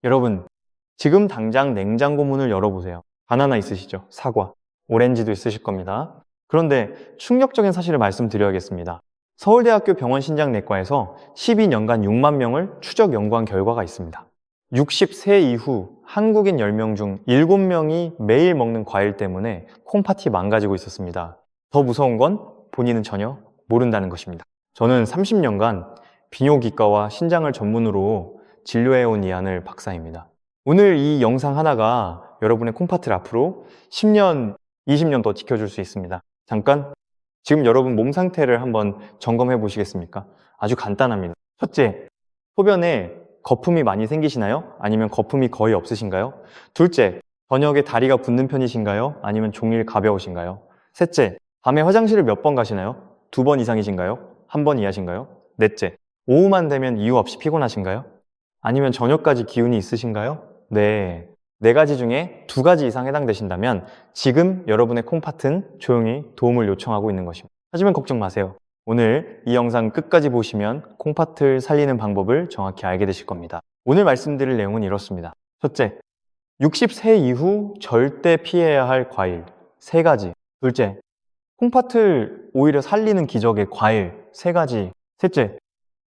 여러분, 지금 당장 냉장고 문을 열어보세요. 바나나 있으시죠? 사과, 오렌지도 있으실 겁니다. 그런데 충격적인 사실을 말씀드려야겠습니다. 서울대학교 병원신장내과에서 12년간 6만 명을 추적 연구한 결과가 있습니다. 60세 이후 한국인 10명 중 7명이 매일 먹는 과일 때문에 콩팥이 망가지고 있었습니다. 더 무서운 건 본인은 전혀 모른다는 것입니다. 저는 30년간 비뇨기과와 신장을 전문으로 진료해온 이한을 박사입니다. 오늘 이 영상 하나가 여러분의 콩팥을 앞으로 10년, 20년 더 지켜줄 수 있습니다. 잠깐, 지금 여러분 몸 상태를 한번 점검해 보시겠습니까? 아주 간단합니다. 첫째, 소변에 거품이 많이 생기시나요? 아니면 거품이 거의 없으신가요? 둘째, 저녁에 다리가 붓는 편이신가요? 아니면 종일 가벼우신가요? 셋째, 밤에 화장실을 몇 번 가시나요? 2번 이상이신가요? 1번 이하신가요? 넷째, 오후만 되면 이유 없이 피곤하신가요? 아니면 저녁까지 기운이 있으신가요? 네. 4가지 중에 2가지 이상 해당되신다면 지금 여러분의 콩팥은 조용히 도움을 요청하고 있는 것입니다. 하지만 걱정 마세요. 오늘 이 영상 끝까지 보시면 콩팥을 살리는 방법을 정확히 알게 되실 겁니다. 오늘 말씀드릴 내용은 이렇습니다. 첫째, 60세 이후 절대 피해야 할 과일 3가지. 둘째, 콩팥을 오히려 살리는 기적의 과일 3가지. 셋째,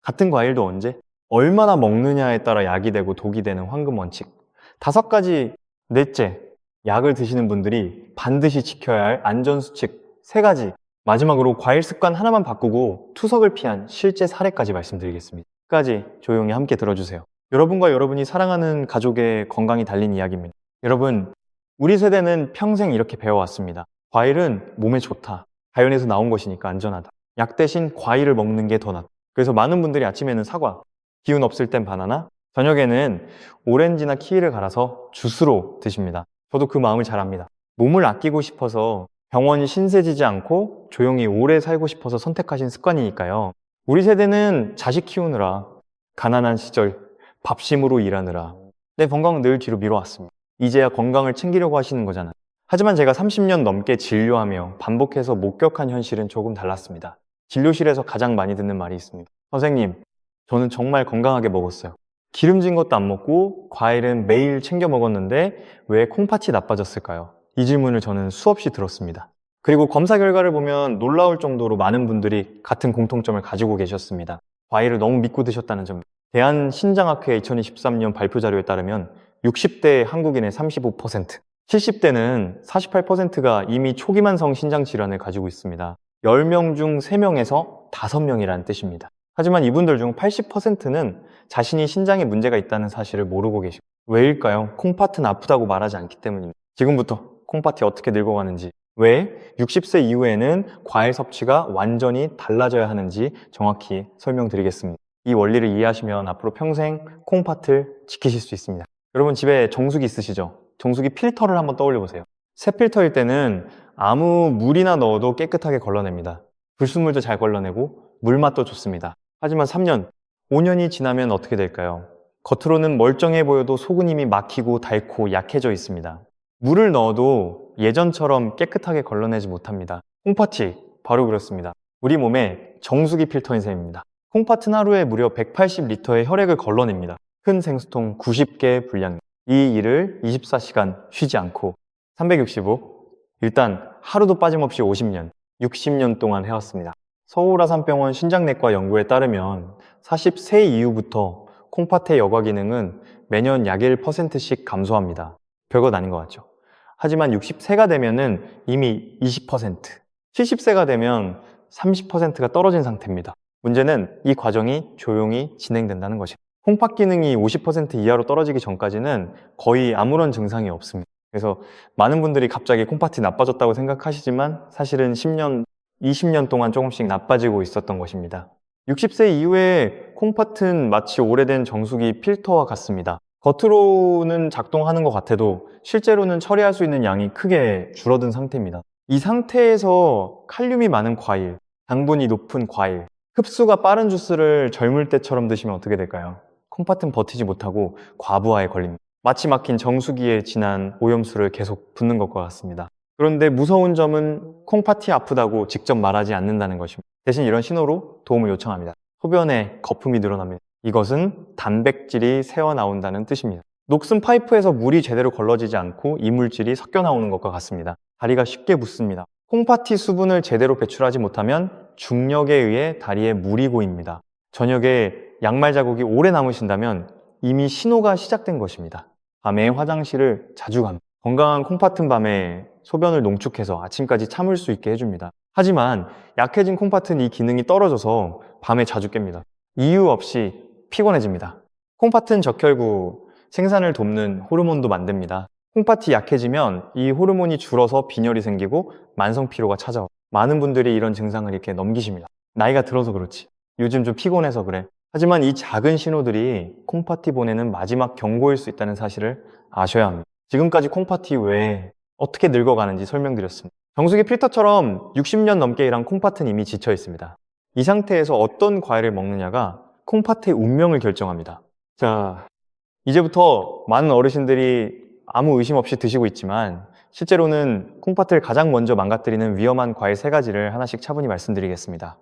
같은 과일도 언제? 얼마나 먹느냐에 따라 약이 되고 독이 되는 황금 원칙. 5가지. 넷째, 약을 드시는 분들이 반드시 지켜야 할 안전수칙 3가지. 마지막으로 과일 습관 하나만 바꾸고 투석을 피한 실제 사례까지 말씀드리겠습니다. 끝까지 조용히 함께 들어주세요. 여러분과 여러분이 사랑하는 가족의 건강이 달린 이야기입니다. 여러분, 우리 세대는 평생 이렇게 배워왔습니다. 과일은 몸에 좋다. 자연에서 나온 것이니까 안전하다. 약 대신 과일을 먹는 게 더 낫다. 그래서 많은 분들이 아침에는 사과, 기운 없을 땐 바나나, 저녁에는 오렌지나 키위를 갈아서 주스로 드십니다. 저도 그 마음을 잘 압니다. 몸을 아끼고 싶어서 병원이 신세지지 않고 조용히 오래 살고 싶어서 선택하신 습관이니까요. 우리 세대는 자식 키우느라, 가난한 시절 밥심으로 일하느라 내 건강은 늘 뒤로 미뤄왔습니다. 이제야 건강을 챙기려고 하시는 거잖아요. 하지만 제가 30년 넘게 진료하며 반복해서 목격한 현실은 조금 달랐습니다. 진료실에서 가장 많이 듣는 말이 있습니다. 선생님, 저는 정말 건강하게 먹었어요. 기름진 것도 안 먹고 과일은 매일 챙겨 먹었는데 왜 콩팥이 나빠졌을까요? 이 질문을 저는 수없이 들었습니다. 그리고 검사 결과를 보면 놀라울 정도로 많은 분들이 같은 공통점을 가지고 계셨습니다. 과일을 너무 믿고 드셨다는 점. 대한신장학회 2023년 발표 자료에 따르면 60대 한국인의 35%, 70대는 48%가 이미 초기만성 신장질환을 가지고 있습니다. 10명 중 3명에서 5명이라는 뜻입니다. 하지만 이분들 중 80%는 자신이 신장에 문제가 있다는 사실을 모르고 계십니다. 왜일까요? 콩팥은 아프다고 말하지 않기 때문입니다. 지금부터 콩팥이 어떻게 늙어가는지, 왜 60세 이후에는 과일 섭취가 완전히 달라져야 하는지 정확히 설명드리겠습니다. 이 원리를 이해하시면 앞으로 평생 콩팥을 지키실 수 있습니다. 여러분 집에 정수기 있으시죠? 정수기 필터를 한번 떠올려 보세요. 새 필터일 때는 아무 물이나 넣어도 깨끗하게 걸러냅니다. 불순물도 잘 걸러내고 물맛도 좋습니다. 하지만 3년, 5년이 지나면 어떻게 될까요? 겉으로는 멀쩡해 보여도 속은 이미 막히고 닳고 약해져 있습니다. 물을 넣어도 예전처럼 깨끗하게 걸러내지 못합니다. 콩팥이 바로 그렇습니다. 우리 몸에 정수기 필터인 셈입니다. 콩팥은 하루에 무려 180리터의 혈액을 걸러냅니다. 큰 생수통 90개 분량. 이 일을 24시간 쉬지 않고 365, 일단 하루도 빠짐없이 50년, 60년 동안 해왔습니다. 서울아산병원 신장내과 연구에 따르면 40세 이후부터 콩팥의 여과 기능은 매년 약 1%씩 감소합니다. 별것 아닌 것 같죠? 하지만 60세가 되면은 이미 20%, 70세가 되면 30%가 떨어진 상태입니다. 문제는 이 과정이 조용히 진행된다는 것입니다. 콩팥 기능이 50% 이하로 떨어지기 전까지는 거의 아무런 증상이 없습니다. 그래서 많은 분들이 갑자기 콩팥이 나빠졌다고 생각하시지만 사실은 10년, 20년 동안 조금씩 나빠지고 있었던 것입니다. 60세 이후에 콩팥은 마치 오래된 정수기 필터와 같습니다. 겉으로는 작동하는 것 같아도 실제로는 처리할 수 있는 양이 크게 줄어든 상태입니다. 이 상태에서 칼륨이 많은 과일, 당분이 높은 과일, 흡수가 빠른 주스를 젊을 때처럼 드시면 어떻게 될까요? 콩팥은 버티지 못하고 과부하에 걸립니다. 마치 막힌 정수기에 진한 오염수를 계속 붓는 것과 같습니다. 그런데 무서운 점은 콩팥이 아프다고 직접 말하지 않는다는 것입니다. 대신 이런 신호로 도움을 요청합니다. 소변에 거품이 늘어납니다. 이것은 단백질이 새어나온다는 뜻입니다. 녹슨 파이프에서 물이 제대로 걸러지지 않고 이물질이 섞여 나오는 것과 같습니다. 다리가 쉽게 붓습니다. 콩팥이 수분을 제대로 배출하지 못하면 중력에 의해 다리에 물이 고입니다. 저녁에 양말 자국이 오래 남으신다면 이미 신호가 시작된 것입니다. 밤에 화장실을 자주 갑니다. 건강한 콩팥은 밤에 소변을 농축해서 아침까지 참을 수 있게 해줍니다. 하지만 약해진 콩팥은 이 기능이 떨어져서 밤에 자주 깹니다. 이유 없이 피곤해집니다. 콩팥은 적혈구 생산을 돕는 호르몬도 만듭니다. 콩팥이 약해지면 이 호르몬이 줄어서 빈혈이 생기고 만성 피로가 찾아와. 많은 분들이 이런 증상을 이렇게 넘기십니다. 나이가 들어서 그렇지. 요즘 좀 피곤해서 그래. 하지만 이 작은 신호들이 콩팥이 보내는 마지막 경고일 수 있다는 사실을 아셔야 합니다. 지금까지 콩팥이 왜 어떻게 늙어가는지 설명드렸습니다. 정수기 필터처럼 60년 넘게 일한 콩팥은 이미 지쳐 있습니다. 이 상태에서 어떤 과일을 먹느냐가 콩팥의 운명을 결정합니다. 자, 이제부터 많은 어르신들이 아무 의심 없이 드시고 있지만 실제로는 콩팥을 가장 먼저 망가뜨리는 위험한 과일 3가지를 하나씩 차분히 말씀드리겠습니다.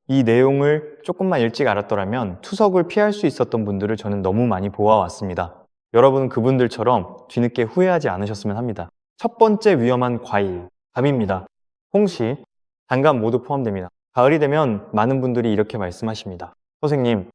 이 내용을 조금만 일찍 알았더라면 투석을 피할 수 있었던 분들을 저는 너무 많이 보아왔습니다. 여러분은 그분들처럼 뒤늦게 후회하지 않으셨으면 합니다. 첫 번째 위험한 과일, 감입니다. 홍시, 단감 모두 포함됩니다. 가을이 되면 많은 분들이 이렇게 말씀하십니다. 선생님,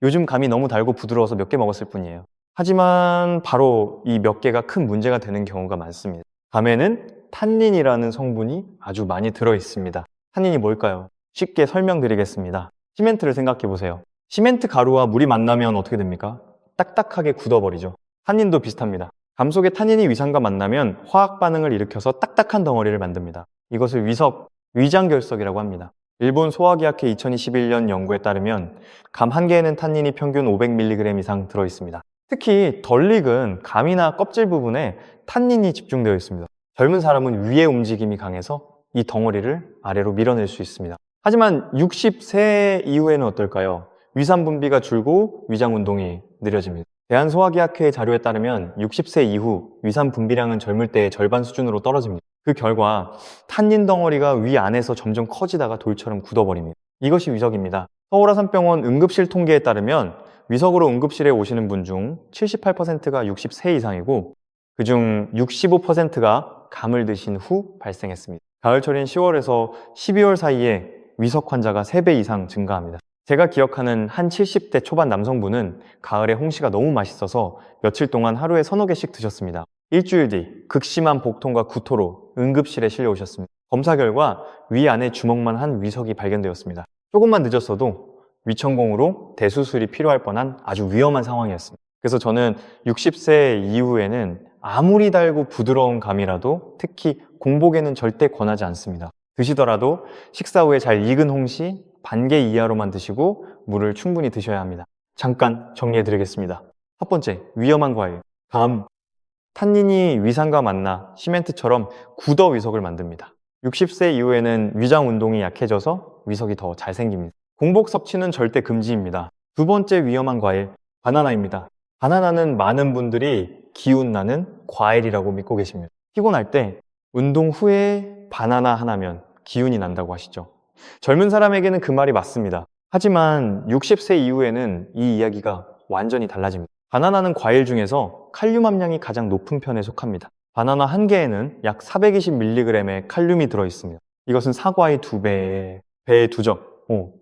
요즘 감이 너무 달고 부드러워서 몇 개 먹었을 뿐이에요. 하지만 바로 이 몇 개가 큰 문제가 되는 경우가 많습니다. 감에는 탄닌이라는 성분이 아주 많이 들어있습니다. 탄닌이 뭘까요? 쉽게 설명드리겠습니다. 시멘트를 생각해 보세요. 시멘트 가루와 물이 만나면 어떻게 됩니까? 딱딱하게 굳어버리죠. 탄닌도 비슷합니다. 감 속의 탄닌이 위산과 만나면 화학 반응을 일으켜서 딱딱한 덩어리를 만듭니다. 이것을 위장결석이라고 합니다. 일본 소화기학회 2021년 연구에 따르면 감 한 개에는 탄닌이 평균 500mg 이상 들어있습니다. 특히 덜 익은 감이나 껍질 부분에 탄닌이 집중되어 있습니다. 젊은 사람은 위의 움직임이 강해서 이 덩어리를 아래로 밀어낼 수 있습니다. 하지만 60세 이후에는 어떨까요? 위산 분비가 줄고 위장 운동이 느려집니다. 대한소화기학회 자료에 따르면 60세 이후 위산 분비량은 젊을 때의 절반 수준으로 떨어집니다. 그 결과 탄닌 덩어리가 위 안에서 점점 커지다가 돌처럼 굳어버립니다. 이것이 위석입니다. 서울아산병원 응급실 통계에 따르면 위석으로 응급실에 오시는 분 중 78%가 60세 이상이고 그중 65%가 감을 드신 후 발생했습니다. 가을철인 10월에서 12월 사이에 위석 환자가 3배 이상 증가합니다. 제가 기억하는 한 70대 초반 남성분은 가을에 홍시가 너무 맛있어서 며칠 동안 하루에 3-4개씩 드셨습니다. 일주일 뒤 극심한 복통과 구토로 응급실에 실려오셨습니다. 검사 결과 위 안에 주먹만 한 위석이 발견되었습니다. 조금만 늦었어도 위천공으로 대수술이 필요할 뻔한 아주 위험한 상황이었습니다. 그래서 저는 60세 이후에는 아무리 달고 부드러운 감이라도 특히 공복에는 절대 권하지 않습니다. 드시더라도 식사 후에 잘 익은 홍시 반개 이하로만 드시고 물을 충분히 드셔야 합니다. 잠깐 정리해 드리겠습니다. 첫 번째, 위험한 과일, 감. 탄닌이 위산과 만나 시멘트처럼 굳어 위석을 만듭니다. 60세 이후에는 위장 운동이 약해져서 위석이 더 잘 생깁니다. 공복 섭취는 절대 금지입니다. 두 번째 위험한 과일, 바나나입니다. 바나나는 많은 분들이 기운 나는 과일이라고 믿고 계십니다. 피곤할 때 운동 후에 바나나 하나면 기운이 난다고 하시죠. 젊은 사람에게는 그 말이 맞습니다. 하지만 60세 이후에는 이 이야기가 완전히 달라집니다. 바나나는 과일 중에서 칼륨 함량이 가장 높은 편에 속합니다. 바나나 한 개에는 약 420mg의 칼륨이 들어있습니다. 이것은 사과의 2배, 배의 2적,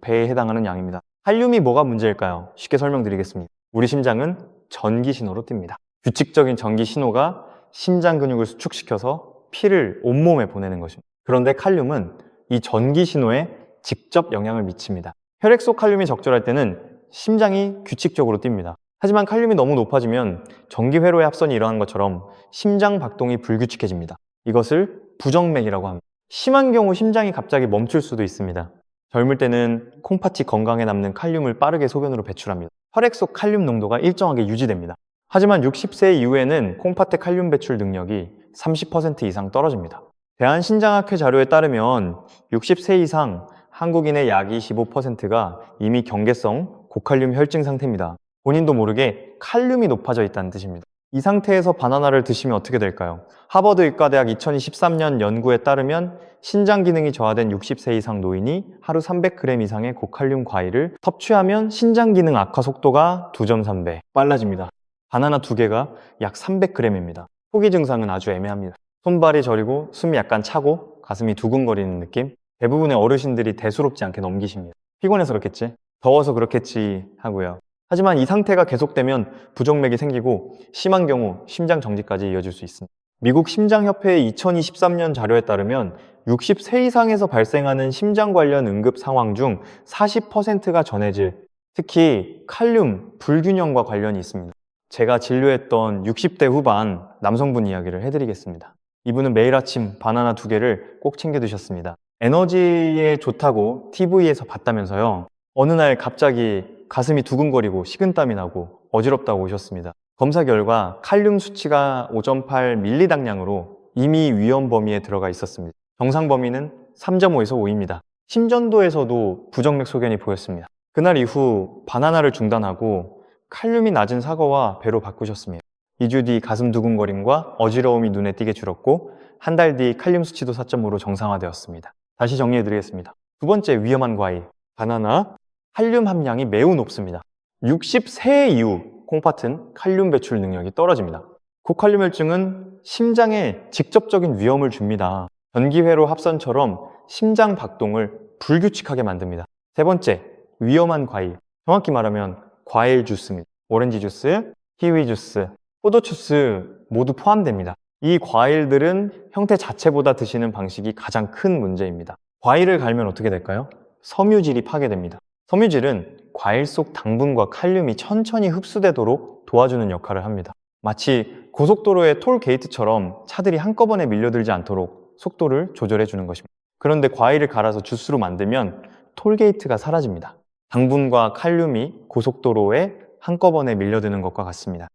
배에 해당하는 양입니다. 칼륨이 뭐가 문제일까요? 쉽게 설명드리겠습니다. 우리 심장은 전기 신호로 뜁니다. 규칙적인 전기 신호가 심장 근육을 수축시켜서 피를 온몸에 보내는 것입니다. 그런데 칼륨은 이 전기 신호에 직접 영향을 미칩니다. 혈액 속 칼륨이 적절할 때는 심장이 규칙적으로 뜁니다. 하지만 칼륨이 너무 높아지면 전기회로의 합선이 일어나는 것처럼 심장 박동이 불규칙해집니다. 이것을 부정맥이라고 합니다. 심한 경우 심장이 갑자기 멈출 수도 있습니다. 젊을 때는 콩팥이 건강에 남는 칼륨을 빠르게 소변으로 배출합니다. 혈액 속 칼륨 농도가 일정하게 유지됩니다. 하지만 60세 이후에는 콩팥의 칼륨 배출 능력이 30% 이상 떨어집니다. 대한신장학회 자료에 따르면 60세 이상 한국인의 약 25%가 이미 경계성 고칼륨 혈증 상태입니다. 본인도 모르게 칼륨이 높아져 있다는 뜻입니다. 이 상태에서 바나나를 드시면 어떻게 될까요? 하버드 의과대학 2013년 연구에 따르면 신장 기능이 저하된 60세 이상 노인이 하루 300g 이상의 고칼륨 과일을 섭취하면 신장 기능 악화 속도가 2.3배 빨라집니다. 바나나 2개가 약 300g입니다. 포기 증상은 아주 애매합니다. 손발이 저리고 숨이 약간 차고 가슴이 두근거리는 느낌. 대부분의 어르신들이 대수롭지 않게 넘기십니다. 피곤해서 그렇겠지? 더워서 그렇겠지 하고요. 하지만 이 상태가 계속되면 부정맥이 생기고 심한 경우 심장 정지까지 이어질 수 있습니다. 미국 심장협회의 2023년 자료에 따르면 60세 이상에서 발생하는 심장 관련 응급 상황 중 40%가 전해질, 특히 칼륨 불균형과 관련이 있습니다. 제가 진료했던 60대 후반 남성분 이야기를 해드리겠습니다. 이분은 매일 아침 바나나 2개를 꼭 챙겨 드셨습니다. 에너지에 좋다고 TV에서 봤다면서요. 어느 날 갑자기 가슴이 두근거리고 식은땀이 나고 어지럽다고 오셨습니다. 검사 결과 칼륨 수치가 5.8mg당량으로 이미 위험 범위에 들어가 있었습니다. 정상 범위는 3.5에서 5입니다. 심전도에서도 부정맥 소견이 보였습니다. 그날 이후 바나나를 중단하고 칼륨이 낮은 사과와 배로 바꾸셨습니다. 2주 뒤 가슴 두근거림과 어지러움이 눈에 띄게 줄었고 한 달 뒤 칼륨 수치도 4.5로 정상화되었습니다. 다시 정리해드리겠습니다. 두 번째 위험한 과일, 바나나. 칼륨 함량이 매우 높습니다. 60세 이후 콩팥은 칼륨 배출 능력이 떨어집니다. 고칼륨혈증은 심장에 직접적인 위험을 줍니다. 전기회로 합선처럼 심장 박동을 불규칙하게 만듭니다. 세 번째, 위험한 과일. 정확히 말하면 과일 주스입니다. 오렌지 주스, 키위 주스, 포도 주스 모두 포함됩니다. 이 과일들은 형태 자체보다 드시는 방식이 가장 큰 문제입니다. 과일을 갈면 어떻게 될까요? 섬유질이 파괴됩니다. 섬유질은 과일 속 당분과 칼륨이 천천히 흡수되도록 도와주는 역할을 합니다. 마치 고속도로의 톨 게이트처럼 차들이 한꺼번에 밀려들지 않도록 속도를 조절해 주는 것입니다. 그런데 과일을 갈아서 주스로 만들면 톨 게이트가 사라집니다. 당분과 칼륨이 고속도로에 한꺼번에 밀려드는 것과 같습니다.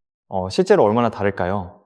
실제로 얼마나 다를까요?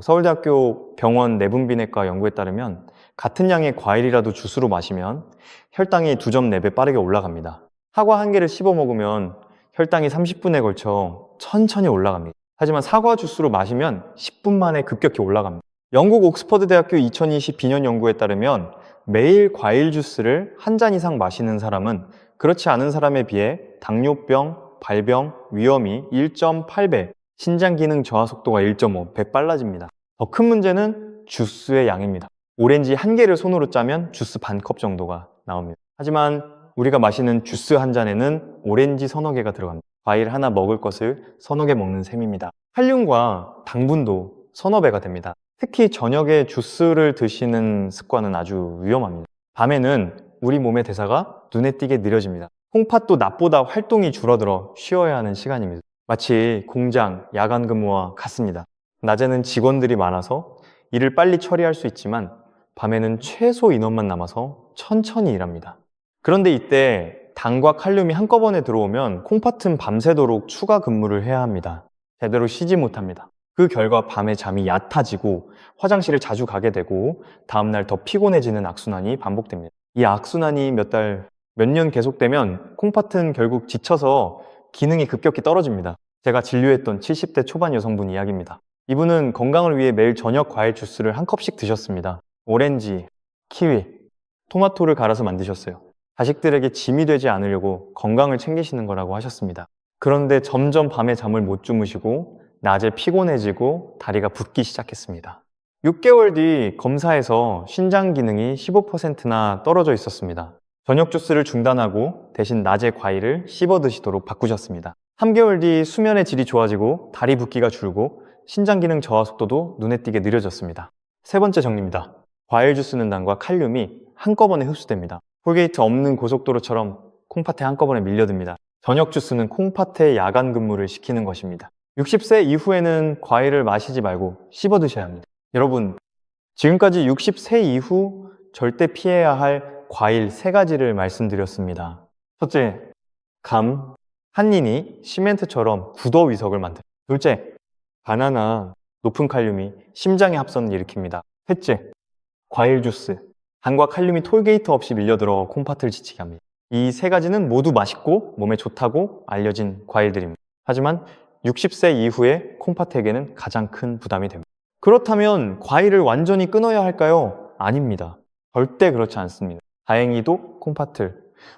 서울대학교 병원 내분비내과 연구에 따르면 같은 양의 과일이라도 주스로 마시면 혈당이 2.4배 빠르게 올라갑니다. 사과 1개를 씹어 먹으면 혈당이 30분에 걸쳐 천천히 올라갑니다. 하지만 사과 주스로 마시면 10분 만에 급격히 올라갑니다. 영국 옥스퍼드 대학교 2022년 연구에 따르면 매일 과일 주스를 한 잔 이상 마시는 사람은 그렇지 않은 사람에 비해 당뇨병, 발병 위험이 1.8배, 신장 기능 저하 속도가 1.5배 빨라집니다. 더 큰 문제는 주스의 양입니다. 오렌지 1개를 손으로 짜면 주스 반컵 정도가 나옵니다. 하지만 우리가 마시는 주스 한 잔에는 오렌지 서너 개가 들어갑니다. 과일 하나 먹을 것을 서너 개 먹는 셈입니다. 칼륨과 당분도 서너 배가 됩니다. 특히 저녁에 주스를 드시는 습관은 아주 위험합니다. 밤에는 우리 몸의 대사가 눈에 띄게 느려집니다. 콩팥도 낮보다 활동이 줄어들어 쉬어야 하는 시간입니다. 마치 공장, 야간 근무와 같습니다. 낮에는 직원들이 많아서 일을 빨리 처리할 수 있지만 밤에는 최소 인원만 남아서 천천히 일합니다. 그런데 이때 당과 칼륨이 한꺼번에 들어오면 콩팥은 밤새도록 추가 근무를 해야 합니다. 제대로 쉬지 못합니다. 그 결과 밤에 잠이 얕아지고 화장실을 자주 가게 되고 다음날 더 피곤해지는 악순환이 반복됩니다. 이 악순환이 몇 년 계속되면 콩팥은 결국 지쳐서 기능이 급격히 떨어집니다. 제가 진료했던 70대 초반 여성분 이야기입니다. 이분은 건강을 위해 매일 저녁 과일 주스를 한 컵씩 드셨습니다. 오렌지, 키위, 토마토를 갈아서 만드셨어요. 자식들에게 짐이 되지 않으려고 건강을 챙기시는 거라고 하셨습니다. 그런데 점점 밤에 잠을 못 주무시고 낮에 피곤해지고 다리가 붓기 시작했습니다. 6개월 뒤 검사에서 신장 기능이 15%나 떨어져 있었습니다. 저녁 주스를 중단하고 대신 낮에 과일을 씹어 드시도록 바꾸셨습니다. 3개월 뒤 수면의 질이 좋아지고 다리 붓기가 줄고 신장 기능 저하 속도도 눈에 띄게 느려졌습니다. 세 번째 정리입니다. 과일 주스는 당과 칼륨이 한꺼번에 흡수됩니다. 톨게이트 없는 고속도로처럼 콩팥에 한꺼번에 밀려듭니다. 저녁 주스는 콩팥에 야간 근무를 시키는 것입니다. 60세 이후에는 과일을 마시지 말고 씹어 드셔야 합니다. 여러분, 지금까지 60세 이후 절대 피해야 할 과일 3가지를 말씀드렸습니다. 첫째, 감, 한닌이 시멘트처럼 구더위석을 만듭니다. 둘째, 바나나, 높은 칼륨이 심장의 합선을 일으킵니다. 셋째, 과일 주스, 당과 칼륨이 톨게이트 없이 밀려들어 콩팥을 지치게 합니다. 이 3가지는 모두 맛있고 몸에 좋다고 알려진 과일들입니다. 하지만 60세 이후에 콩팥에게는 가장 큰 부담이 됩니다. 그렇다면 과일을 완전히 끊어야 할까요? 아닙니다. 절대 그렇지 않습니다. 다행히도 콩팥을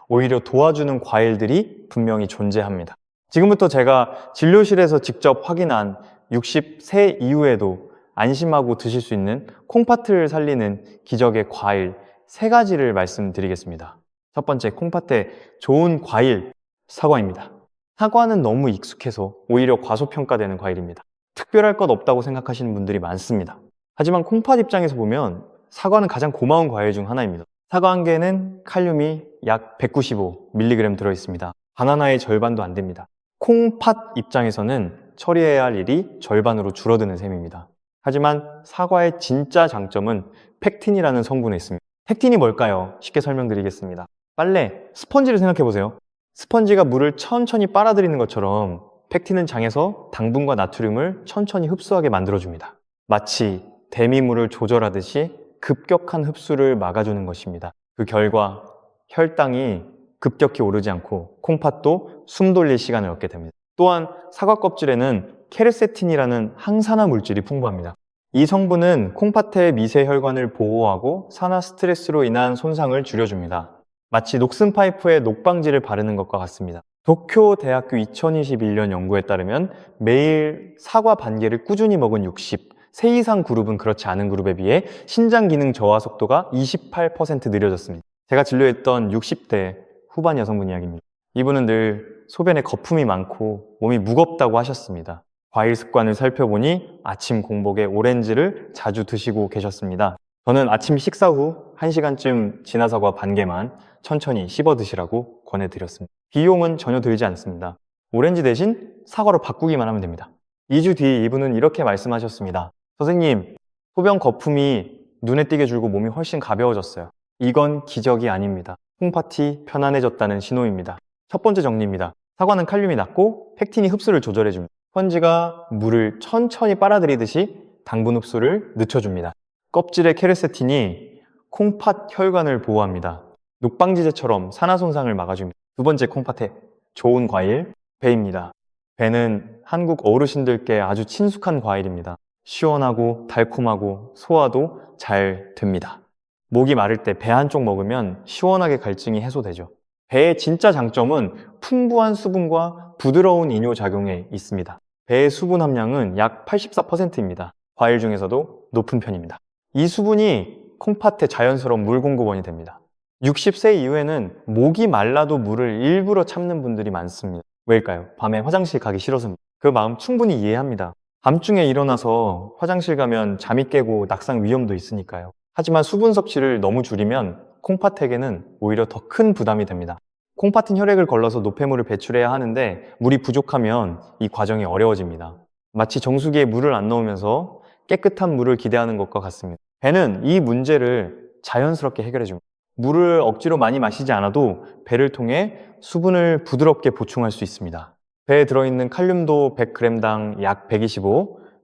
오히려 도와주는 과일들이 분명히 존재합니다. 지금부터 제가 진료실에서 직접 확인한 60세 이후에도 안심하고 드실 수 있는 콩팥을 살리는 기적의 과일 3가지를 말씀드리겠습니다. 첫 번째, 콩팥에 좋은 과일, 사과입니다. 사과는 너무 익숙해서 오히려 과소평가되는 과일입니다. 특별할 것 없다고 생각하시는 분들이 많습니다. 하지만 콩팥 입장에서 보면 사과는 가장 고마운 과일 중 하나입니다. 사과 한 개는 칼륨이 약 195mg 들어있습니다. 바나나의 절반도 안 됩니다. 콩팥 입장에서는 처리해야 할 일이 절반으로 줄어드는 셈입니다. 하지만 사과의 진짜 장점은 펙틴이라는 성분에 있습니다. 펙틴이 뭘까요? 쉽게 설명드리겠습니다. 빨래, 스펀지를 생각해보세요. 스펀지가 물을 천천히 빨아들이는 것처럼 펙틴은 장에서 당분과 나트륨을 천천히 흡수하게 만들어줍니다. 마치 데미물을 조절하듯이 급격한 흡수를 막아주는 것입니다. 그 결과 혈당이 급격히 오르지 않고 콩팥도 숨 돌릴 시간을 얻게 됩니다. 또한 사과 껍질에는 케르세틴이라는 항산화 물질이 풍부합니다. 이 성분은 콩팥의 미세 혈관을 보호하고 산화 스트레스로 인한 손상을 줄여줍니다. 마치 녹슨 파이프에 녹방지를 바르는 것과 같습니다. 도쿄대학교 2021년 연구에 따르면 매일 사과 반 개를 꾸준히 먹은 60세 이상 그룹은 그렇지 않은 그룹에 비해 신장 기능 저하 속도가 28% 느려졌습니다. 제가 진료했던 60대 후반 여성분 이야기입니다. 이분은 늘 소변에 거품이 많고 몸이 무겁다고 하셨습니다. 과일 습관을 살펴보니 아침 공복에 오렌지를 자주 드시고 계셨습니다. 저는 아침 식사 후 1시간쯤 진화사과 반 개만 천천히 씹어 드시라고 권해드렸습니다. 비용은 전혀 들지 않습니다. 오렌지 대신 사과로 바꾸기만 하면 됩니다. 2주 뒤 이분은 이렇게 말씀하셨습니다. 선생님, 소변 거품이 눈에 띄게 줄고 몸이 훨씬 가벼워졌어요. 이건 기적이 아닙니다. 콩팥이 편안해졌다는 신호입니다. 첫 번째 정리입니다. 사과는 칼륨이 낮고 펙틴이 흡수를 조절해줍니다. 스펀지가 물을 천천히 빨아들이듯이 당분 흡수를 늦춰줍니다. 껍질의 케르세틴이 콩팥 혈관을 보호합니다. 녹방지제처럼 산화 손상을 막아줍니다. 두 번째 콩팥의 좋은 과일, 배입니다. 배는 한국 어르신들께 아주 친숙한 과일입니다. 시원하고 달콤하고 소화도 잘 됩니다. 목이 마를 때 배 한쪽 먹으면 시원하게 갈증이 해소되죠. 배의 진짜 장점은 풍부한 수분과 부드러운 이뇨작용에 있습니다. 배의 수분 함량은 약 84%입니다. 과일 중에서도 높은 편입니다. 이 수분이 콩팥의 자연스러운 물 공급원이 됩니다. 60세 이후에는 목이 말라도 물을 일부러 참는 분들이 많습니다. 왜일까요? 밤에 화장실 가기 싫어서입니다. 그 마음 충분히 이해합니다. 밤중에 일어나서 화장실 가면 잠이 깨고 낙상 위험도 있으니까요. 하지만 수분 섭취를 너무 줄이면 콩팥에게는 오히려 더 큰 부담이 됩니다. 콩팥은 혈액을 걸러서 노폐물을 배출해야 하는데 물이 부족하면 이 과정이 어려워집니다. 마치 정수기에 물을 안 넣으면서 깨끗한 물을 기대하는 것과 같습니다. 배는 이 문제를 자연스럽게 해결해 줍니다. 물을 억지로 많이 마시지 않아도 배를 통해 수분을 부드럽게 보충할 수 있습니다. 배에 들어있는 칼륨도 100g당 약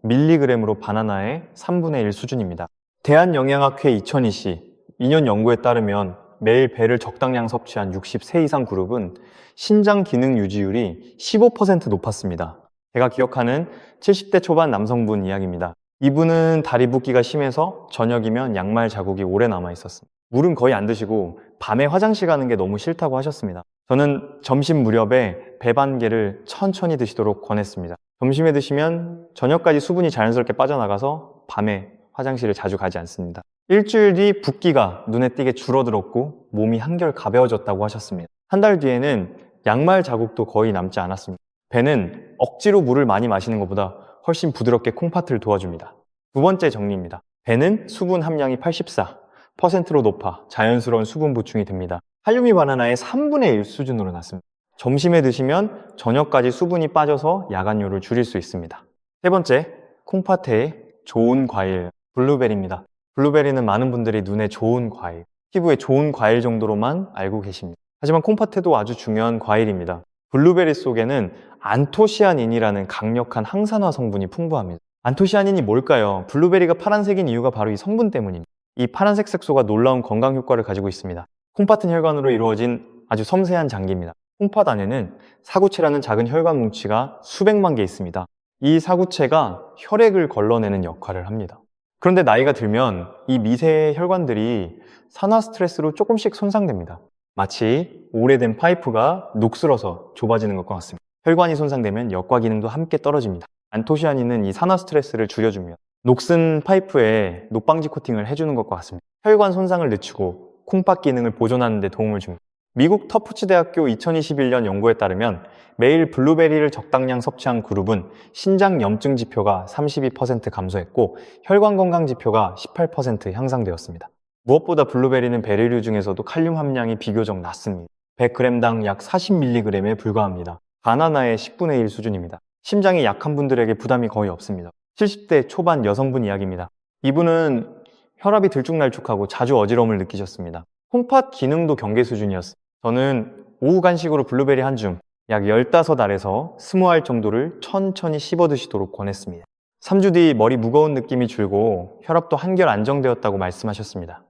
125mg으로 바나나의 3분의 1 수준입니다. 대한영양학회 2020 2년 연구에 따르면 매일 배를 적당량 섭취한 60세 이상 그룹은 신장 기능 유지율이 15% 높았습니다. 제가 기억하는 70대 초반 남성분 이야기입니다. 이분은 다리 붓기가 심해서 저녁이면 양말 자국이 오래 남아 있었습니다. 물은 거의 안 드시고 밤에 화장실 가는 게 너무 싫다고 하셨습니다. 저는 점심 무렵에 배 반 개를 천천히 드시도록 권했습니다. 점심에 드시면 저녁까지 수분이 자연스럽게 빠져나가서 밤에 화장실을 자주 가지 않습니다. 일주일 뒤 붓기가 눈에 띄게 줄어들었고 몸이 한결 가벼워졌다고 하셨습니다. 한 달 뒤에는 양말 자국도 거의 남지 않았습니다. 배는 억지로 물을 많이 마시는 것보다 훨씬 부드럽게 콩팥을 도와줍니다. 두 번째 정리입니다. 배는 수분 함량이 84%로 높아 자연스러운 수분 보충이 됩니다. 칼륨이 바나나의 3분의 1 수준으로 낮습니다. 점심에 드시면 저녁까지 수분이 빠져서 야간료를 줄일 수 있습니다. 세 번째, 콩팥에 좋은 과일, 블루베리입니다. 블루베리는 많은 분들이 눈에 좋은 과일, 피부에 좋은 과일 정도로만 알고 계십니다. 하지만 콩팥에도 아주 중요한 과일입니다. 블루베리 속에는 안토시아닌이라는 강력한 항산화 성분이 풍부합니다. 안토시아닌이 뭘까요? 블루베리가 파란색인 이유가 바로 이 성분 때문입니다. 이 파란색 색소가 놀라운 건강 효과를 가지고 있습니다. 콩팥은 혈관으로 이루어진 아주 섬세한 장기입니다. 콩팥 안에는 사구체라는 작은 혈관 뭉치가 수백만 개 있습니다. 이 사구체가 혈액을 걸러내는 역할을 합니다. 그런데 나이가 들면 이 미세 혈관들이 산화 스트레스로 조금씩 손상됩니다. 마치 오래된 파이프가 녹슬어서 좁아지는 것과 같습니다. 혈관이 손상되면 역과 기능도 함께 떨어집니다. 안토시아닌은 이 산화 스트레스를 줄여줍니다. 녹슨 파이프에 녹방지 코팅을 해주는 것과 같습니다. 혈관 손상을 늦추고 콩팥 기능을 보존하는 데 도움을 줍니다. 미국 터프츠 대학교 2021년 연구에 따르면 매일 블루베리를 적당량 섭취한 그룹은 신장 염증 지표가 32% 감소했고 혈관 건강 지표가 18% 향상되었습니다. 무엇보다 블루베리는 베리류 중에서도 칼륨 함량이 비교적 낮습니다. 100g당 약 40mg에 불과합니다. 바나나의 10분의 1 수준입니다. 심장이 약한 분들에게 부담이 거의 없습니다. 70대 초반 여성분 이야기입니다. 이분은 혈압이 들쭉날쭉하고 자주 어지러움을 느끼셨습니다. 콩팥 기능도 경계 수준이었습니다. 저는 오후 간식으로 블루베리 한 줌, 약 15알에서 20알 정도를 천천히 씹어 드시도록 권했습니다. 3주 뒤 머리 무거운 느낌이 줄고 혈압도 한결 안정되었다고 말씀하셨습니다.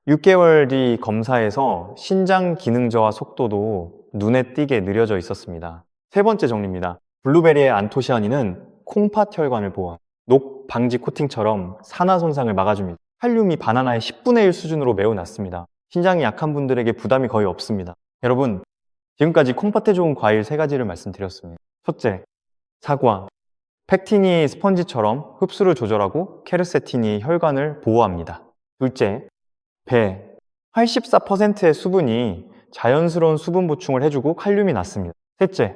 6개월 뒤 검사에서 신장 기능 저하 속도도 눈에 띄게 느려져 있었습니다. 세 번째 정리입니다. 블루베리의 안토시아닌은 콩팥 혈관을 보호합니다. 녹 방지 코팅처럼 산화 손상을 막아줍니다. 칼륨이 바나나의 10분의 1 수준으로 매우 낮습니다. 신장이 약한 분들에게 부담이 거의 없습니다. 여러분, 지금까지 콩팥에 좋은 과일 3가지를 말씀드렸습니다. 첫째, 사과. 팩틴이 스펀지처럼 흡수를 조절하고 케르세틴이 혈관을 보호합니다. 둘째, 배. 84%의 수분이 자연스러운 수분 보충을 해주고 칼륨이 낮습니다. 셋째,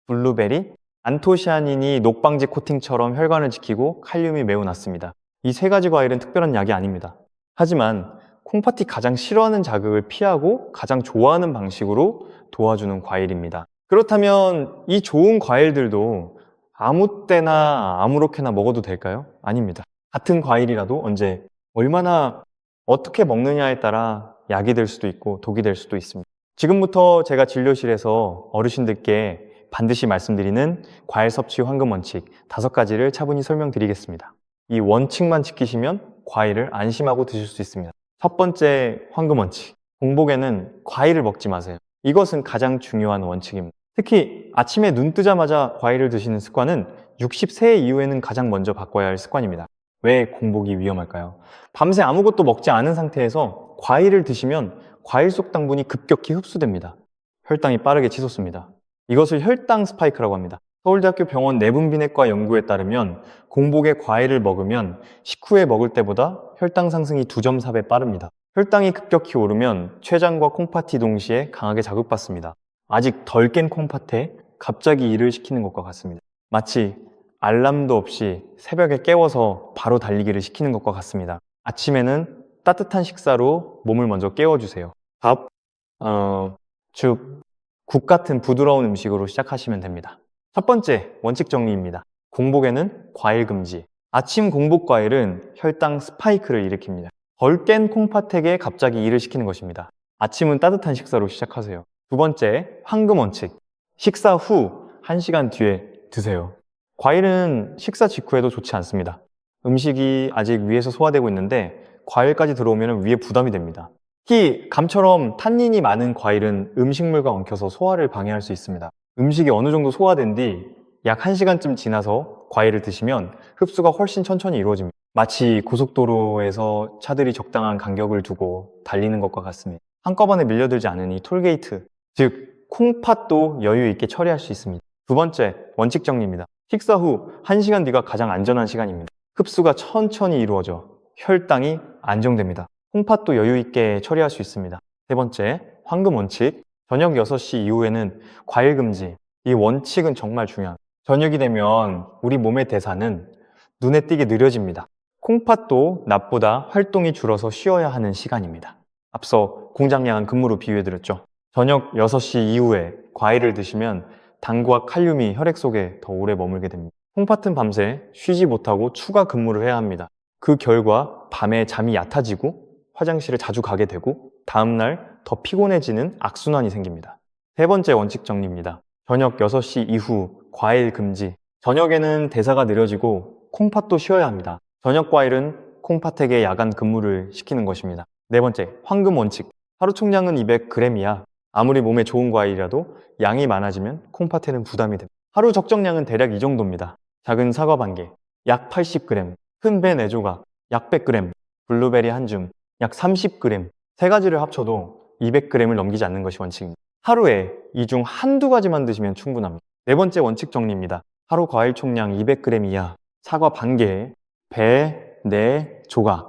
블루베리. 안토시아닌이 녹방지 코팅처럼 혈관을 지키고 칼륨이 매우 낮습니다. 이 3가지 과일은 특별한 약이 아닙니다. 하지만 콩팥이 가장 싫어하는 자극을 피하고 가장 좋아하는 방식으로 도와주는 과일입니다. 그렇다면 이 좋은 과일들도 아무 때나 아무렇게나 먹어도 될까요? 아닙니다. 같은 과일이라도 언제, 얼마나, 어떻게 먹느냐에 따라 약이 될 수도 있고 독이 될 수도 있습니다. 지금부터 제가 진료실에서 어르신들께 반드시 말씀드리는 과일 섭취 황금 원칙 5가지를 차분히 설명드리겠습니다. 이 원칙만 지키시면 과일을 안심하고 드실 수 있습니다. 첫 번째 황금 원칙. 공복에는 과일을 먹지 마세요. 이것은 가장 중요한 원칙입니다. 특히 아침에 눈 뜨자마자 과일을 드시는 습관은 60세 이후에는 가장 먼저 바꿔야 할 습관입니다. 왜 공복이 위험할까요? 밤새 아무것도 먹지 않은 상태에서 과일을 드시면 과일 속 당분이 급격히 흡수됩니다. 혈당이 빠르게 치솟습니다. 이것을 혈당 스파이크라고 합니다. 서울대학교 병원 내분비내과 연구에 따르면 공복에 과일을 먹으면 식후에 먹을 때보다 혈당 상승이 2.4배 빠릅니다. 혈당이 급격히 오르면 췌장과 콩팥이 동시에 강하게 자극받습니다. 아직 덜 깬 콩팥에 갑자기 일을 시키는 것과 같습니다. 마치 알람도 없이 새벽에 깨워서 바로 달리기를 시키는 것과 같습니다. 아침에는 따뜻한 식사로 몸을 먼저 깨워주세요. 밥, 죽, 국 같은 부드러운 음식으로 시작하시면 됩니다. 첫 번째, 원칙 정리입니다. 공복에는 과일 금지. 아침 공복 과일은 혈당 스파이크를 일으킵니다. 덜 깬 콩팥에게 갑자기 일을 시키는 것입니다. 아침은 따뜻한 식사로 시작하세요. 두 번째, 황금 원칙. 식사 후 1시간 뒤에 드세요. 과일은 식사 직후에도 좋지 않습니다. 음식이 아직 위에서 소화되고 있는데 과일까지 들어오면 위에 부담이 됩니다. 특히 감처럼 탄닌이 많은 과일은 음식물과 엉켜서 소화를 방해할 수 있습니다. 음식이 어느 정도 소화된 뒤 약 1시간쯤 지나서 과일을 드시면 흡수가 훨씬 천천히 이루어집니다. 마치 고속도로에서 차들이 적당한 간격을 두고 달리는 것과 같습니다. 한꺼번에 밀려들지 않으니 톨게이트, 즉 콩팥도 여유 있게 처리할 수 있습니다. 두 번째, 원칙 정리입니다. 식사 후 1시간 뒤가 가장 안전한 시간입니다. 흡수가 천천히 이루어져 혈당이 안정됩니다. 콩팥도 여유 있게 처리할 수 있습니다. 세 번째, 황금 원칙. 저녁 6시 이후에는 과일 금지. 이 원칙은 정말 중요합니다. 저녁이 되면 우리 몸의 대사는 눈에 띄게 느려집니다. 콩팥도 낮보다 활동이 줄어서 쉬어야 하는 시간입니다. 앞서 공장야간 근무로 비유해드렸죠. 저녁 6시 이후에 과일을 드시면 당과 칼륨이 혈액 속에 더 오래 머물게 됩니다. 콩팥은 밤새 쉬지 못하고 추가 근무를 해야 합니다. 그 결과 밤에 잠이 얕아지고 화장실을 자주 가게 되고 다음날 더 피곤해지는 악순환이 생깁니다. 세 번째 원칙 정리입니다. 저녁 6시 이후 과일 금지. 저녁에는 대사가 느려지고 콩팥도 쉬어야 합니다. 저녁 과일은 콩팥에게 야간 근무를 시키는 것입니다. 네 번째, 황금 원칙. 하루 총량은 200g이야. 아무리 몸에 좋은 과일이라도 양이 많아지면 콩팥에는 부담이 됩니다. 하루 적정량은 대략 이 정도입니다. 작은 사과 반 개, 약 80g, 큰 배 4조각, 약 100g, 블루베리 한 줌, 약 30g. 3가지를 합쳐도 200g을 넘기지 않는 것이 원칙입니다. 하루에 이 중 한두 가지만 드시면 충분합니다. 네 번째 원칙 정리입니다. 하루 과일 총량 200g 이하, 사과 반개, 배 4조각,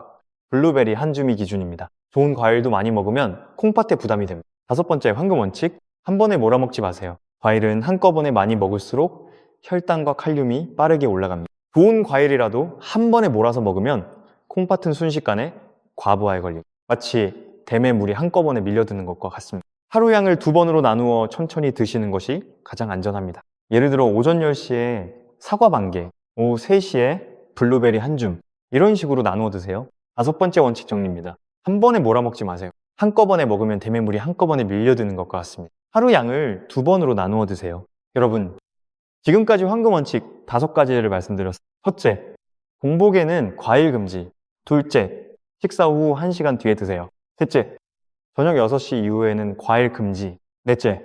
블루베리 한 줌이 기준입니다. 좋은 과일도 많이 먹으면 콩팥에 부담이 됩니다. 5번째 황금 원칙, 한 번에 몰아먹지 마세요. 과일은 한꺼번에 많이 먹을수록 혈당과 칼륨이 빠르게 올라갑니다. 좋은 과일이라도 한 번에 몰아서 먹으면 콩팥은 순식간에 과부하에 걸립니다. 마치 댐에 물이 한꺼번에 밀려드는 것과 같습니다. 하루 양을 2번으로 나누어 천천히 드시는 것이 가장 안전합니다. 예를 들어 오전 10시에 사과 반개, 오후 3시에 블루베리 한 줌, 이런 식으로 나누어 드세요. 5번째 원칙 정리입니다. 한 번에 몰아먹지 마세요. 한꺼번에 먹으면 댐에 물이 한꺼번에 밀려드는 것과 같습니다. 하루 양을 2번으로 나누어 드세요. 여러분, 지금까지 황금 원칙 5가지를 말씀드렸습니다. 첫째, 공복에는 과일 금지. 둘째, 식사 후 1시간 뒤에 드세요. 셋째, 저녁 6시 이후에는 과일 금지. 넷째,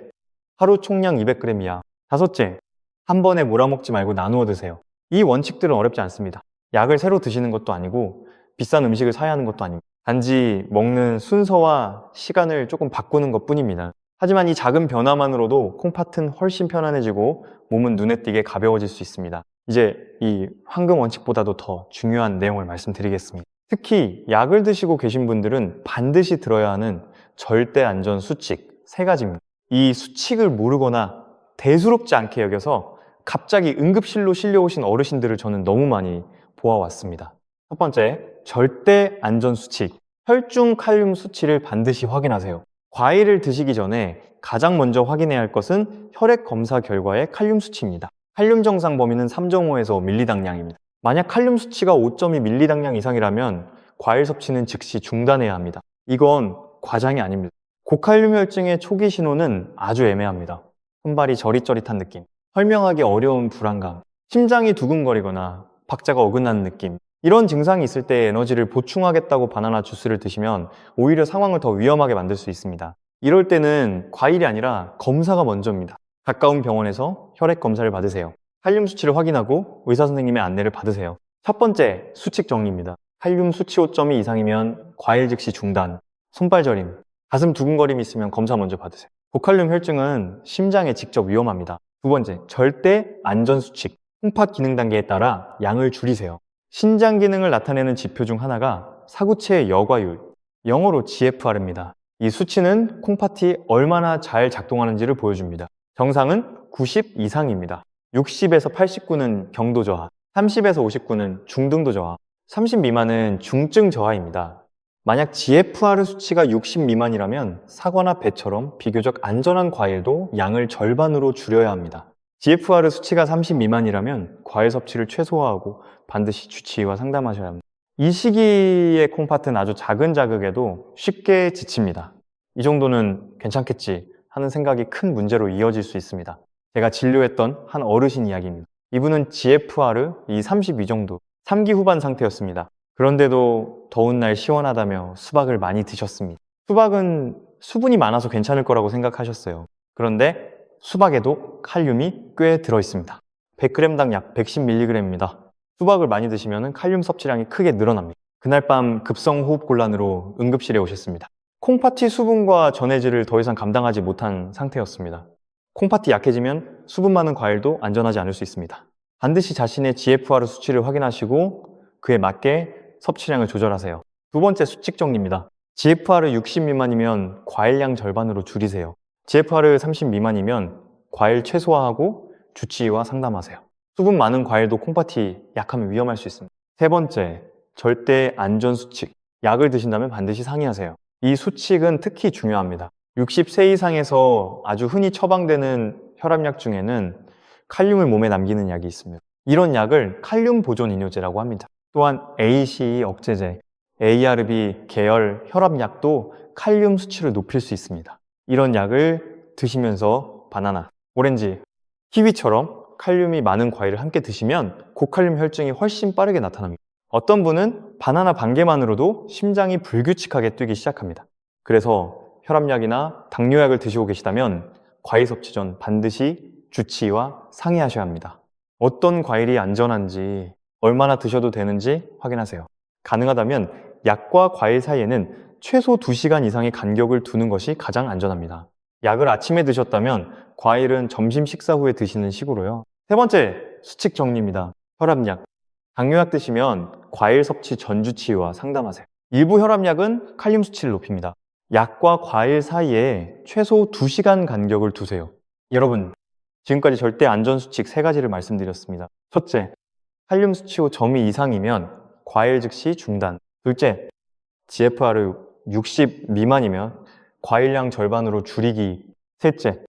하루 총량 200g 이하. 다섯째, 한 번에 몰아먹지 말고 나누어 드세요. 이 원칙들은 어렵지 않습니다. 약을 새로 드시는 것도 아니고 비싼 음식을 사야 하는 것도 아닙니다. 단지 먹는 순서와 시간을 조금 바꾸는 것 뿐입니다. 하지만 이 작은 변화만으로도 콩팥은 훨씬 편안해지고 몸은 눈에 띄게 가벼워질 수 있습니다. 이제 이 황금 원칙보다도 더 중요한 내용을 말씀드리겠습니다. 특히 약을 드시고 계신 분들은 반드시 들어야 하는 절대 안전 수칙 3가지입니다. 이 수칙을 모르거나 대수롭지 않게 여겨서 갑자기 응급실로 실려오신 어르신들을 저는 너무 많이 보아왔습니다. 첫 번째, 절대 안전 수칙. 혈중 칼륨 수치를 반드시 확인하세요. 과일을 드시기 전에 가장 먼저 확인해야 할 것은 혈액 검사 결과의 칼륨 수치입니다. 칼륨 정상 범위는 3.5에서 밀리당량입니다. 만약 칼륨 수치가 5.2 밀리당량 이상이라면 과일 섭취는 즉시 중단해야 합니다. 이건 과장이 아닙니다. 고칼륨 혈증의 초기 신호는 아주 애매합니다. 손발이 저릿저릿한 느낌, 설명하기 어려운 불안감, 심장이 두근거리거나 박자가 어긋나는 느낌, 이런 증상이 있을 때 에너지를 보충하겠다고 바나나 주스를 드시면 오히려 상황을 더 위험하게 만들 수 있습니다. 이럴 때는 과일이 아니라 검사가 먼저입니다. 가까운 병원에서 혈액 검사를 받으세요. 칼륨 수치를 확인하고 의사 선생님의 안내를 받으세요. 첫 번째, 수칙 정리입니다. 칼륨 수치 5.2 이상이면 과일 즉시 중단, 손발 저림, 가슴 두근거림이 있으면 검사 먼저 받으세요. 고칼륨 혈증은 심장에 직접 위험합니다. 두 번째, 절대 안전 수칙. 콩팥 기능 단계에 따라 양을 줄이세요. 신장 기능을 나타내는 지표 중 하나가 사구체의 여과율, 영어로 GFR입니다. 이 수치는 콩팥이 얼마나 잘 작동하는지를 보여줍니다. 정상은 90 이상입니다. 60에서 89는 경도 저하, 30에서 59는 중등도 저하, 30 미만은 중증 저하입니다. 만약 GFR 수치가 60 미만이라면 사과나 배처럼 비교적 안전한 과일도 양을 절반으로 줄여야 합니다. GFR 수치가 30 미만이라면 과일 섭취를 최소화하고 반드시 주치의와 상담하셔야 합니다. 이 시기의 콩팥은 아주 작은 자극에도 쉽게 지칩니다. 이 정도는 괜찮겠지 하는 생각이 큰 문제로 이어질 수 있습니다. 제가 진료했던 한 어르신 이야기입니다. 이분은 GFR 이 32 정도, 3기 후반 상태였습니다. 그런데도 더운 날 시원하다며 수박을 많이 드셨습니다. 수박은 수분이 많아서 괜찮을 거라고 생각하셨어요. 그런데 수박에도 칼륨이 꽤 들어있습니다. 100g당 약 110mg입니다. 수박을 많이 드시면 칼륨 섭취량이 크게 늘어납니다. 그날 밤 급성 호흡곤란으로 응급실에 오셨습니다. 콩팥이 수분과 전해질을 더 이상 감당하지 못한 상태였습니다. 콩팥이 약해지면 수분 많은 과일도 안전하지 않을 수 있습니다. 반드시 자신의 GFR 수치를 확인하시고 그에 맞게 섭취량을 조절하세요. 두 번째 수칙 정리입니다. GFR 60 미만이면 과일량 절반으로 줄이세요. GFR 30 미만이면 과일 최소화하고 주치의와 상담하세요. 수분 많은 과일도 콩팥이 약하면 위험할 수 있습니다. 세 번째, 절대 안전 수칙. 약을 드신다면 반드시 상의하세요. 이 수칙은 특히 중요합니다. 60세 이상에서 아주 흔히 처방되는 혈압약 중에는 칼륨을 몸에 남기는 약이 있습니다. 이런 약을 칼륨 보존 이뇨제라고 합니다. 또한 ACE 억제제, ARB 계열 혈압약도 칼륨 수치를 높일 수 있습니다. 이런 약을 드시면서 바나나, 오렌지, 키위처럼 칼륨이 많은 과일을 함께 드시면 고칼륨 혈증이 훨씬 빠르게 나타납니다. 어떤 분은 바나나 반 개만으로도 심장이 불규칙하게 뛰기 시작합니다. 그래서 혈압약이나 당뇨약을 드시고 계시다면 과일 섭취 전 반드시 주치의와 상의하셔야 합니다. 어떤 과일이 안전한지, 얼마나 드셔도 되는지 확인하세요. 가능하다면 약과 과일 사이에는 최소 2시간 이상의 간격을 두는 것이 가장 안전합니다. 약을 아침에 드셨다면 과일은 점심 식사 후에 드시는 식으로요. 세 번째, 수칙 정리입니다. 혈압약. 당뇨약 드시면 과일 섭취 전주치의와 상담하세요. 일부 혈압약은 칼륨 수치를 높입니다. 약과 과일 사이에 최소 2시간 간격을 두세요. 여러분, 지금까지 절대 안전수칙 3가지를 말씀드렸습니다. 첫째, 칼륨 수치호 점이 이상이면 과일 즉시 중단. 둘째, GFR 60 미만이면 과일량 절반으로 줄이기. 셋째,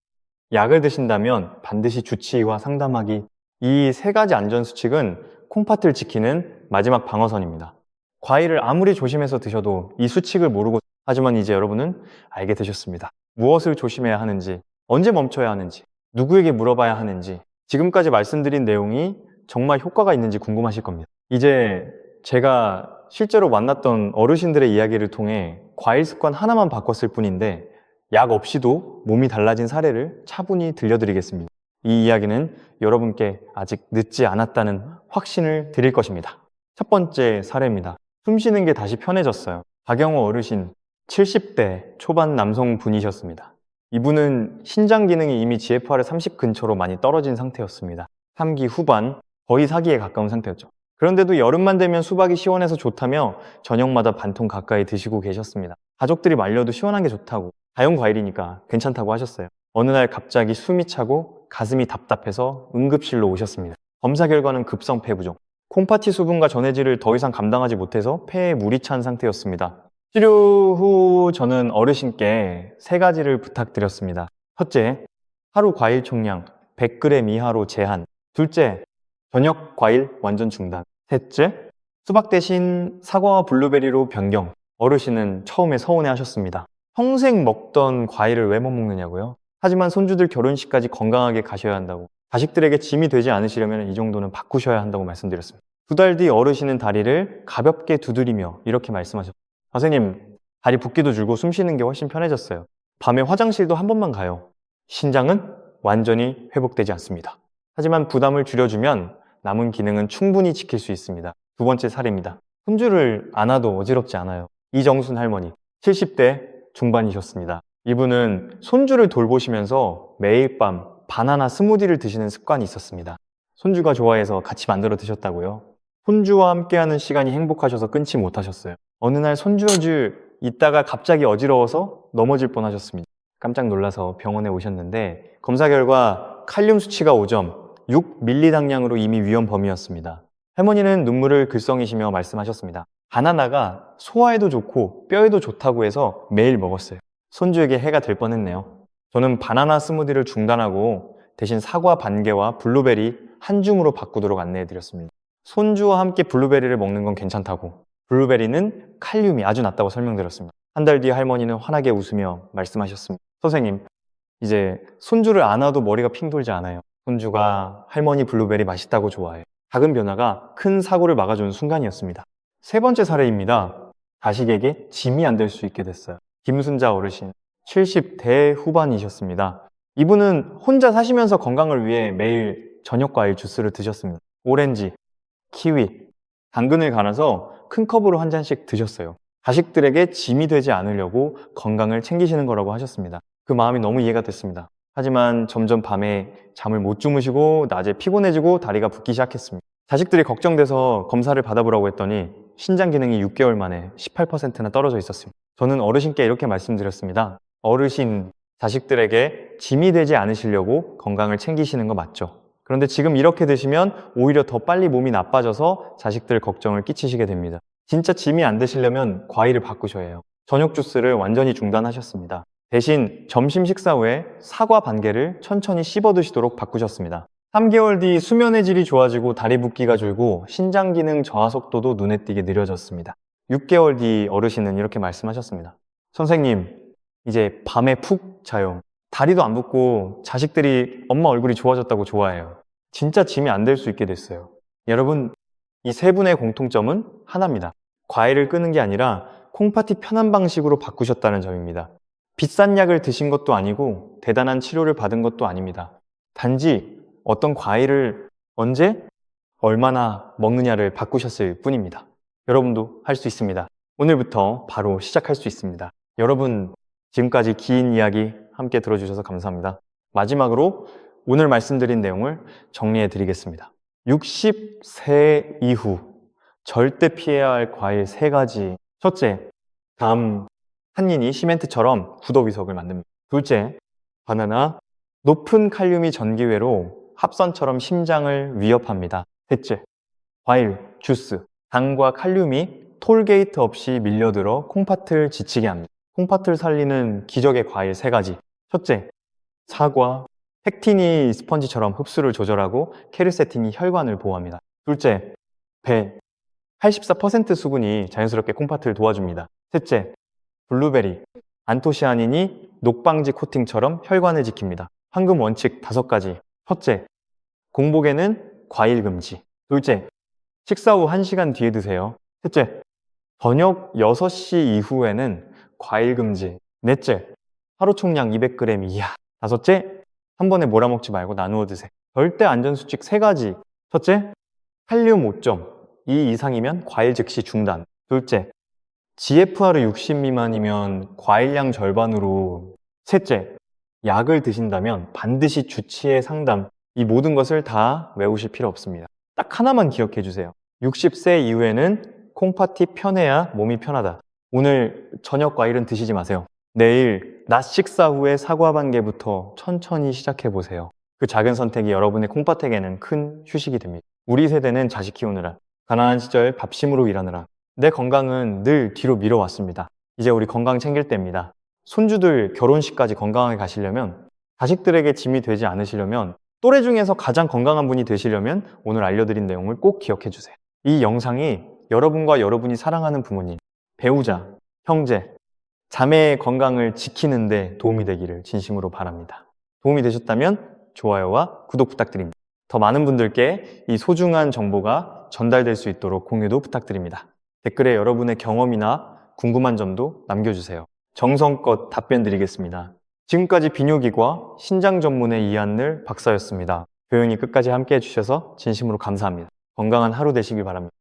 약을 드신다면 반드시 주치의와 상담하기. 이 3가지 안전수칙은 콩팥을 지키는 마지막 방어선입니다. 과일을 아무리 조심해서 드셔도 이 수칙을 모르고, 하지만 이제 여러분은 알게 되셨습니다. 무엇을 조심해야 하는지, 언제 멈춰야 하는지, 누구에게 물어봐야 하는지, 지금까지 말씀드린 내용이 정말 효과가 있는지 궁금하실 겁니다. 이제 제가 실제로 만났던 어르신들의 이야기를 통해 과일 습관 하나만 바꿨을 뿐인데 약 없이도 몸이 달라진 사례를 차분히 들려드리겠습니다. 이 이야기는 여러분께 아직 늦지 않았다는 확신을 드릴 것입니다. 첫 번째 사례입니다. 숨 쉬는 게 다시 편해졌어요. 박영호 어르신, 70대 초반 남성분이셨습니다. 이분은 신장 기능이 이미 GFR 30 근처로 많이 떨어진 상태였습니다. 3기 후반, 거의 4기에 가까운 상태였죠. 그런데도 여름만 되면 수박이 시원해서 좋다며 저녁마다 반통 가까이 드시고 계셨습니다. 가족들이 말려도 시원한 게 좋다고, 다용 과일이니까 괜찮다고 하셨어요. 어느 날 갑자기 숨이 차고 가슴이 답답해서 응급실로 오셨습니다. 검사 결과는 급성 폐 부종. 콩팥이 수분과 전해질을 더 이상 감당하지 못해서 폐에 물이 찬 상태였습니다. 치료 후 저는 어르신께 3가지를 부탁드렸습니다. 첫째, 하루 과일 총량 100g 이하로 제한. 둘째, 저녁 과일 완전 중단. 셋째, 수박 대신 사과와 블루베리로 변경. 어르신은 처음에 서운해 하셨습니다. 평생 먹던 과일을 왜 못 먹느냐고요? 하지만 손주들 결혼식까지 건강하게 가셔야 한다고, 자식들에게 짐이 되지 않으시려면 이 정도는 바꾸셔야 한다고 말씀드렸습니다. 2달 뒤 어르신은 다리를 가볍게 두드리며 이렇게 말씀하셨어요. 선생님, 다리 붓기도 줄고 숨 쉬는 게 훨씬 편해졌어요. 밤에 화장실도 한 번만 가요. 신장은 완전히 회복되지 않습니다. 하지만 부담을 줄여주면 남은 기능은 충분히 지킬 수 있습니다. 두 번째 사례입니다. 손주를 안아도 어지럽지 않아요. 이정순 할머니, 70대 중반이셨습니다. 이분은 손주를 돌보시면서 매일 밤 바나나 스무디를 드시는 습관이 있었습니다. 손주가 좋아해서 같이 만들어 드셨다고요. 손주와 함께하는 시간이 행복하셔서 끊지 못하셨어요. 어느 날 손주 있다가 갑자기 어지러워서 넘어질 뻔하셨습니다. 깜짝 놀라서 병원에 오셨는데 검사 결과 칼륨 수치가 5점, 6mg량으로 이미 위험 범위였습니다. 할머니는 눈물을 글썽이시며 말씀하셨습니다. 바나나가 소화에도 좋고 뼈에도 좋다고 해서 매일 먹었어요. 손주에게 해가 될 뻔했네요. 저는 바나나 스무디를 중단하고 대신 사과 반 개와 블루베리 한 줌으로 바꾸도록 안내해드렸습니다. 손주와 함께 블루베리를 먹는 건 괜찮다고, 블루베리는 칼륨이 아주 낮다고 설명드렸습니다. 한 달 뒤 할머니는 환하게 웃으며 말씀하셨습니다. 선생님, 이제 손주를 안아도 머리가 핑 돌지 않아요. 손주가 할머니 블루베리 맛있다고 좋아해요. 작은 변화가 큰 사고를 막아주는 순간이었습니다. 3번째 사례입니다. 자식에게 짐이 안 될 수 있게 됐어요. 김순자 어르신, 70대 후반이셨습니다. 이분은 혼자 사시면서 건강을 위해 매일 저녁 과일 주스를 드셨습니다. 오렌지, 키위, 당근을 갈아서 큰 컵으로 한 잔씩 드셨어요. 자식들에게 짐이 되지 않으려고 건강을 챙기시는 거라고 하셨습니다. 그 마음이 너무 이해가 됐습니다. 하지만 점점 밤에 잠을 못 주무시고 낮에 피곤해지고 다리가 붓기 시작했습니다. 자식들이 걱정돼서 검사를 받아보라고 했더니 신장 기능이 6개월 만에 18%나 떨어져 있었습니다. 저는 어르신께 이렇게 말씀드렸습니다. 어르신, 자식들에게 짐이 되지 않으시려고 건강을 챙기시는 거 맞죠? 그런데 지금 이렇게 드시면 오히려 더 빨리 몸이 나빠져서 자식들 걱정을 끼치시게 됩니다. 진짜 짐이 안 되시려면 과일을 바꾸셔야 해요. 저녁 주스를 완전히 중단하셨습니다. 대신 점심 식사 후에 사과 반 개를 천천히 씹어 드시도록 바꾸셨습니다. 3개월 뒤 수면의 질이 좋아지고 다리 붓기가 줄고 신장 기능 저하 속도도 눈에 띄게 느려졌습니다. 6개월 뒤 어르신은 이렇게 말씀하셨습니다. 선생님, 이제 밤에 푹 자요. 다리도 안 붓고 자식들이 엄마 얼굴이 좋아졌다고 좋아해요. 진짜 짐이 안 될 수 있게 됐어요. 여러분, 이 3분의 공통점은 하나입니다. 과일을 끄는 게 아니라 콩팥이 편한 방식으로 바꾸셨다는 점입니다. 비싼 약을 드신 것도 아니고 대단한 치료를 받은 것도 아닙니다. 단지 어떤 과일을 언제, 얼마나 먹느냐를 바꾸셨을 뿐입니다. 여러분도 할 수 있습니다. 오늘부터 바로 시작할 수 있습니다. 여러분, 지금까지 긴 이야기 함께 들어주셔서 감사합니다. 마지막으로 오늘 말씀드린 내용을 정리해 드리겠습니다. 60세 이후 절대 피해야 할 과일 3가지. 첫째, 담, 탄닌이 시멘트처럼 구더위석을 만듭니다. 둘째, 바나나, 높은 칼륨이 전기회로 합선처럼 심장을 위협합니다. 셋째, 과일, 주스, 당과 칼륨이 톨게이트 없이 밀려들어 콩팥을 지치게 합니다. 콩팥을 살리는 기적의 과일 3가지. 첫째, 사과, 팩틴이 스펀지처럼 흡수를 조절하고 케르세틴이 혈관을 보호합니다. 둘째, 배, 84% 수분이 자연스럽게 콩팥을 도와줍니다. 셋째, 블루베리, 안토시아닌이 녹방지 코팅처럼 혈관을 지킵니다. 황금 원칙 5가지. 첫째, 공복에는 과일 금지. 둘째, 식사 후 1시간 뒤에 드세요. 셋째, 저녁 6시 이후에는 과일 금지. 넷째, 하루 총량 200g 이하. 다섯째, 한 번에 몰아먹지 말고 나누어 드세요. 절대 안전수칙 3가지. 첫째, 칼륨 5점. 이 이상이면 과일 즉시 중단. 둘째, GFR 60 미만이면 과일량 절반으로. 셋째, 약을 드신다면 반드시 주치의 상담. 이 모든 것을 다 외우실 필요 없습니다. 딱 하나만 기억해 주세요. 60세 이후에는 콩팥이 편해야 몸이 편하다. 오늘 저녁 과일은 드시지 마세요. 내일 낮 식사 후에 사과 반 개부터 천천히 시작해 보세요. 그 작은 선택이 여러분의 콩팥에게는 큰 휴식이 됩니다. 우리 세대는 자식 키우느라, 가난한 시절 밥심으로 일하느라 내 건강은 늘 뒤로 미뤄왔습니다. 이제 우리 건강 챙길 때입니다. 손주들 결혼식까지 건강하게 가시려면, 자식들에게 짐이 되지 않으시려면, 또래 중에서 가장 건강한 분이 되시려면 오늘 알려드린 내용을 꼭 기억해 주세요. 이 영상이 여러분과 여러분이 사랑하는 부모님, 배우자, 형제, 자매의 건강을 지키는데 도움이 되기를 진심으로 바랍니다. 도움이 되셨다면 좋아요와 구독 부탁드립니다. 더 많은 분들께 이 소중한 정보가 전달될 수 있도록 공유도 부탁드립니다. 댓글에 여러분의 경험이나 궁금한 점도 남겨주세요. 정성껏 답변 드리겠습니다. 지금까지 비뇨기과 신장 전문의 이한늘 박사였습니다. 교양이 끝까지 함께 해주셔서 진심으로 감사합니다. 건강한 하루 되시길 바랍니다.